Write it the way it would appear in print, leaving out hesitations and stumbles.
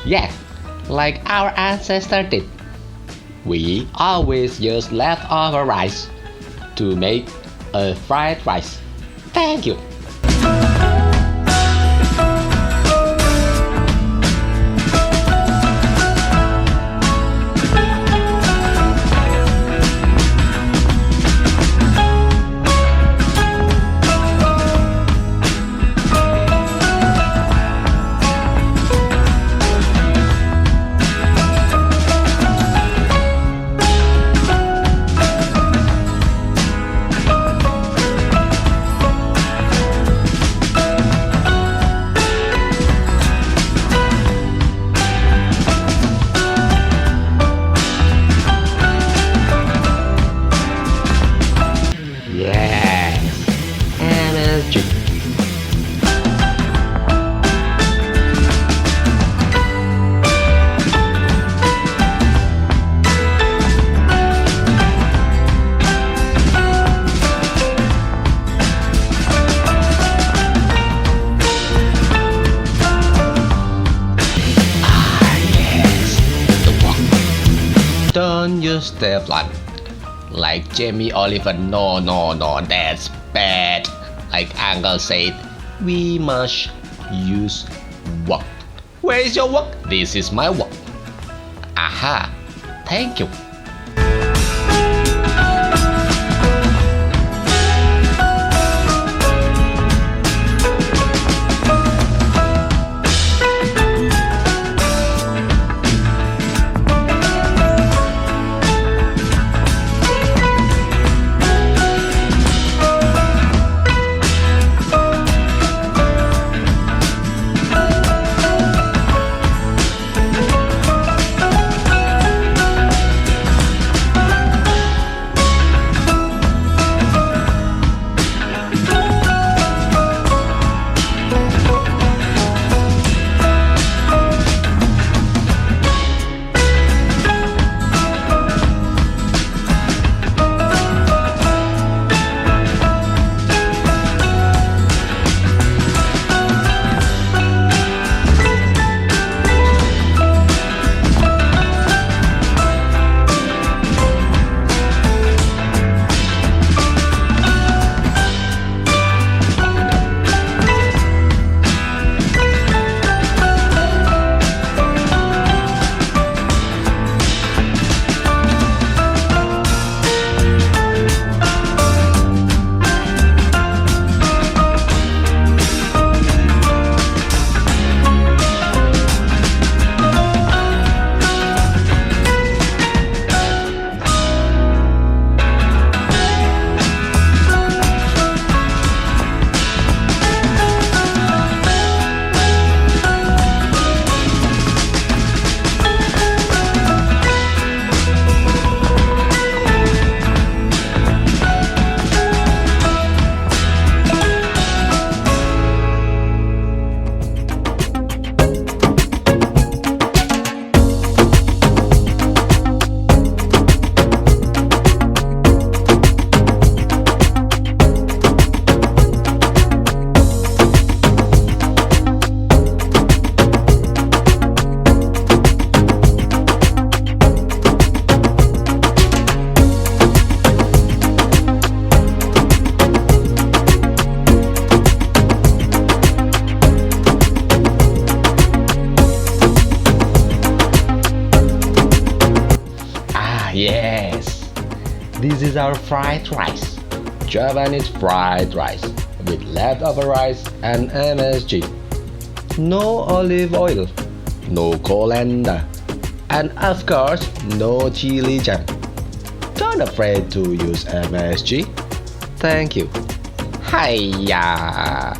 Yes, like our ancestors did. We always use leftover rice to make a fried rice. Thank you. Yes, MSG. Yes, the wok. Don't use Teflon. Like Jamie Oliver, no, that's bad. Like Uncle said, we must use wok. Where is your wok? This is my wok. Aha, thank you. Yes, this is our fried rice. Javanese fried rice with leftover rice and MSG. No olive oil, no colander, and of course no chili jam. Don't afraid to use MSG. Thank you. Hiya!